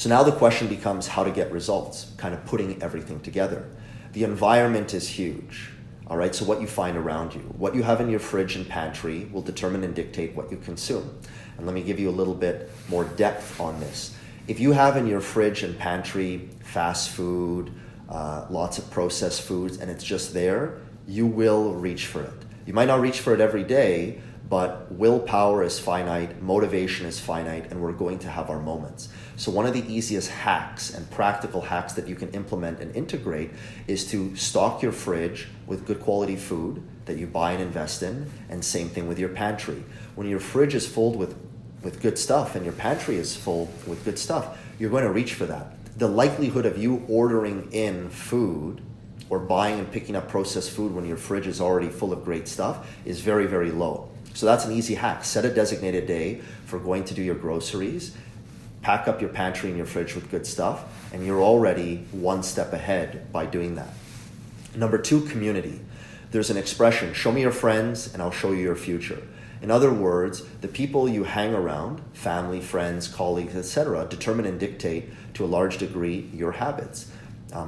So now the question becomes how to get results, kind of putting everything together. The environment is huge. All right, so what you find around you, what you have in your fridge and pantry will determine and dictate what you consume. And let me give you a little bit more depth on this. If you have in your fridge and pantry fast food, lots of processed foods, and it's just there, you will reach for it. You might not reach for it every day, but willpower is finite, motivation is finite, and we're going to have our moments. So one of the easiest hacks and practical hacks that you can implement and integrate is to stock your fridge with good quality food that you buy and invest in, and same thing with your pantry. When your fridge is full with good stuff and your pantry is full with good stuff, you're going to reach for that. The likelihood of you ordering in food or buying and picking up processed food when your fridge is already full of great stuff is very, very low. So that's an easy hack. Set a designated day for going to do your groceries, pack up your pantry and your fridge with good stuff, and you're already one step ahead by doing that. Number 2, community. There's an expression, show me your friends and I'll show you your future. In other words, the people you hang around, family, friends, colleagues, etc., determine and dictate to a large degree your habits.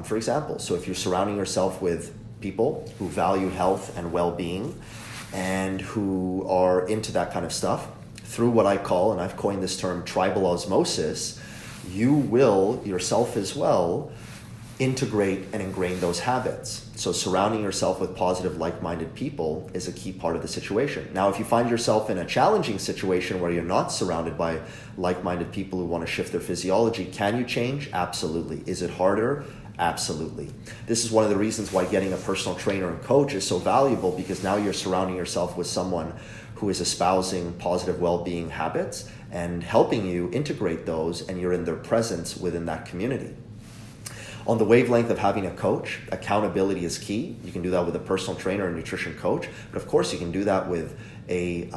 For example, so if you're surrounding yourself with people who value health and well-being and who are into that kind of stuff, through what I call, and I've coined this term, tribal osmosis, you will yourself as well integrate and ingrain those habits. So surrounding yourself with positive, like-minded people is a key part of the situation. Now, if you find yourself in a challenging situation where you're not surrounded by like-minded people who want to shift their physiology, can you change? Absolutely. Is it harder? Absolutely. This is one of the reasons why getting a personal trainer and coach is so valuable, because now you're surrounding yourself with someone who is espousing positive well-being habits and helping you integrate those, and you're in their presence within that community. On the wavelength of having a coach, accountability is key. You can do that with a personal trainer or nutrition coach, but of course you can do that with a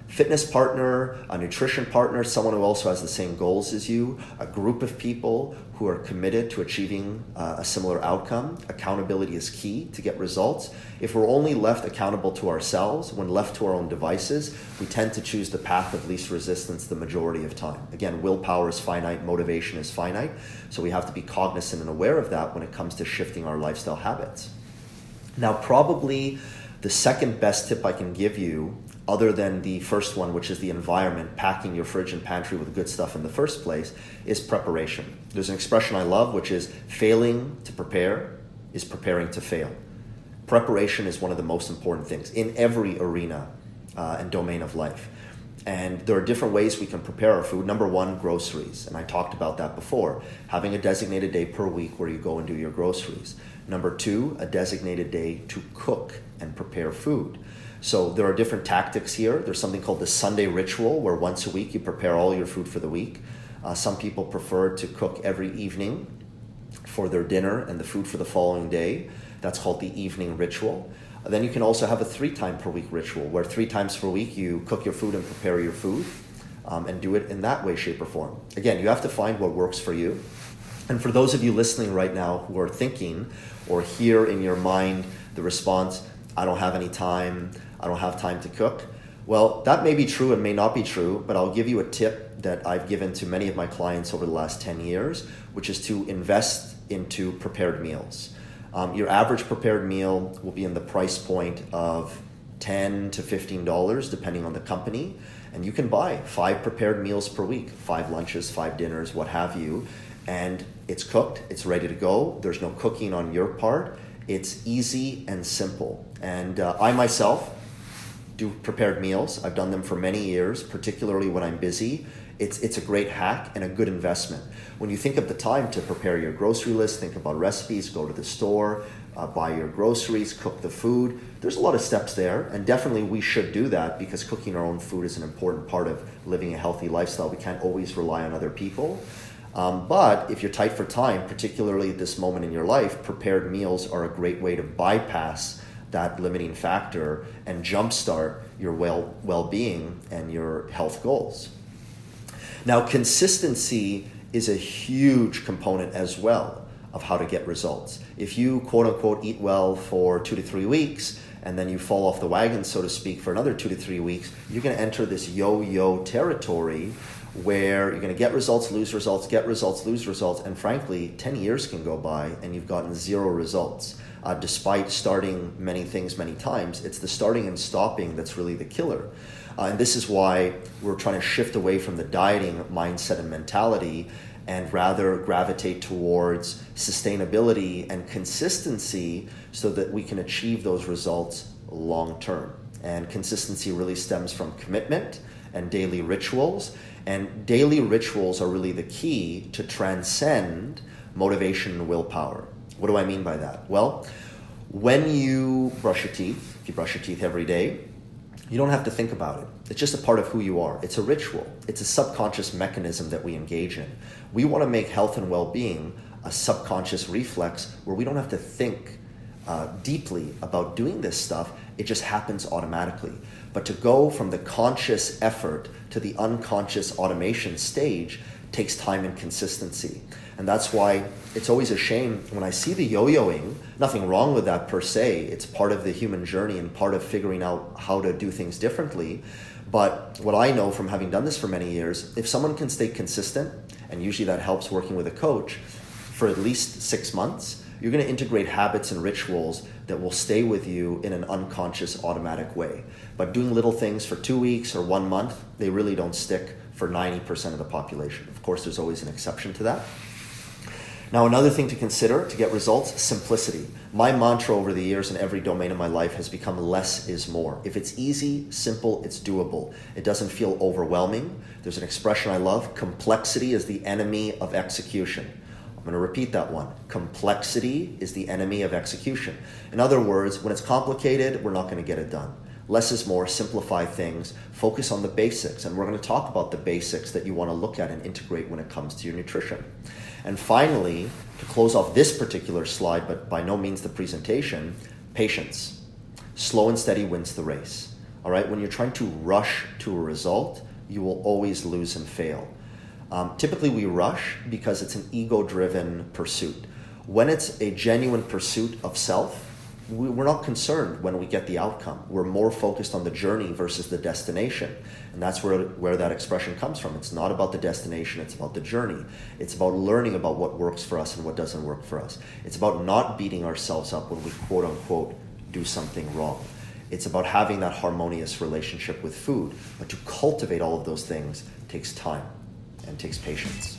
fitness partner, a nutrition partner, someone who also has the same goals as you, a group of people who are committed to achieving a similar outcome. Accountability is key to get results. If we're only left accountable to ourselves, when left to our own devices, we tend to choose the path of least resistance the majority of time. Again, willpower is finite, motivation is finite, so we have to be cognizant and aware of that when it comes to shifting our lifestyle habits. Now, probably the second best tip I can give you, other than the first one, which is the environment, packing your fridge and pantry with good stuff in the first place, is preparation. There's an expression I love, which is failing to prepare is preparing to fail. Preparation is one of the most important things in every arena and domain of life. And there are different ways we can prepare our food. Number 1, groceries. And I talked about that before. Having a designated day per week where you go and do your groceries. Number 2, a designated day to cook and prepare food. So there are different tactics here. There's something called the Sunday ritual, where once a week you prepare all your food for the week. Some people prefer to cook every evening for their dinner and the food for the following day. That's called the evening ritual. Then you can also have a 3-time per week ritual, where 3 times per week you cook your food and prepare your food, and do it in that way, shape, or form. Again, you have to find what works for you. And for those of you listening right now who are thinking or hear in your mind the response, I don't have any time, I don't have time to cook. Well, that may be true and may not be true, but I'll give you a tip that I've given to many of my clients over the last 10 years, which is to invest into prepared meals. Your average prepared meal will be in the price point of $10 to $15, depending on the company. And you can buy 5 prepared meals per week, 5 lunches, 5 dinners, what have you. And it's cooked, it's ready to go. There's no cooking on your part. It's easy and simple. And I myself do prepared meals. I've done them for many years, particularly when I'm busy. It's a great hack and a good investment. When you think of the time to prepare your grocery list, think about recipes, go to the store, buy your groceries, cook the food. There's a lot of steps there, and definitely we should do that, because cooking our own food is an important part of living a healthy lifestyle. We can't always rely on other people. But if you're tight for time, particularly at this moment in your life, prepared meals are a great way to bypass that limiting factor and jumpstart your well-being and your health goals. Now, consistency is a huge component as well of how to get results. If you, quote unquote, eat well for 2 to 3 weeks, and then you fall off the wagon, so to speak, for another 2 to 3 weeks, you're going to enter this yo-yo territory where you're going to get results, lose results, get results, lose results, and frankly, 10 years can go by and you've gotten 0 results. Despite starting many things many times, it's the starting and stopping that's really the killer. And this is why we're trying to shift away from the dieting mindset and mentality and rather gravitate towards sustainability and consistency so that we can achieve those results long term. And consistency really stems from commitment and daily rituals. And daily rituals are really the key to transcend motivation and willpower. What do I mean by that? Well, when you brush your teeth, if you brush your teeth every day, you don't have to think about it. It's just a part of who you are. It's a ritual. It's a subconscious mechanism that we engage in. We want to make health and well-being a subconscious reflex where we don't have to think deeply about doing this stuff. It just happens automatically. But to go from the conscious effort to the unconscious automation stage takes time and consistency. And that's why it's always a shame when I see the yo-yoing. Nothing wrong with that per se. It's part of the human journey and part of figuring out how to do things differently. But what I know from having done this for many years, if someone can stay consistent, and usually that helps working with a coach, for at least 6 months, you're going to integrate habits and rituals that will stay with you in an unconscious, automatic way. But doing little things for 2 weeks or 1 month, they really don't stick for 90% of the population. Of course, there's always an exception to that. Now, another thing to consider to get results, simplicity. My mantra over the years in every domain of my life has become less is more. If it's easy, simple, it's doable. It doesn't feel overwhelming. There's an expression I love, complexity is the enemy of execution. I'm going to repeat that one. Complexity is the enemy of execution. In other words, when it's complicated, we're not going to get it done. Less is more, simplify things, focus on the basics. And we're going to talk about the basics that you want to look at and integrate when it comes to your nutrition. And finally, to close off this particular slide, but by no means the presentation, patience. Slow and steady wins the race. All right, when you're trying to rush to a result, you will always lose and fail. Typically we rush because it's an ego-driven pursuit. When it's a genuine pursuit of self, we're not concerned when we get the outcome. We're more focused on the journey versus the destination. And that's where that expression comes from. It's not about the destination, it's about the journey. It's about learning about what works for us and what doesn't work for us. It's about not beating ourselves up when we quote unquote do something wrong. It's about having that harmonious relationship with food. But to cultivate all of those things takes time and takes patience.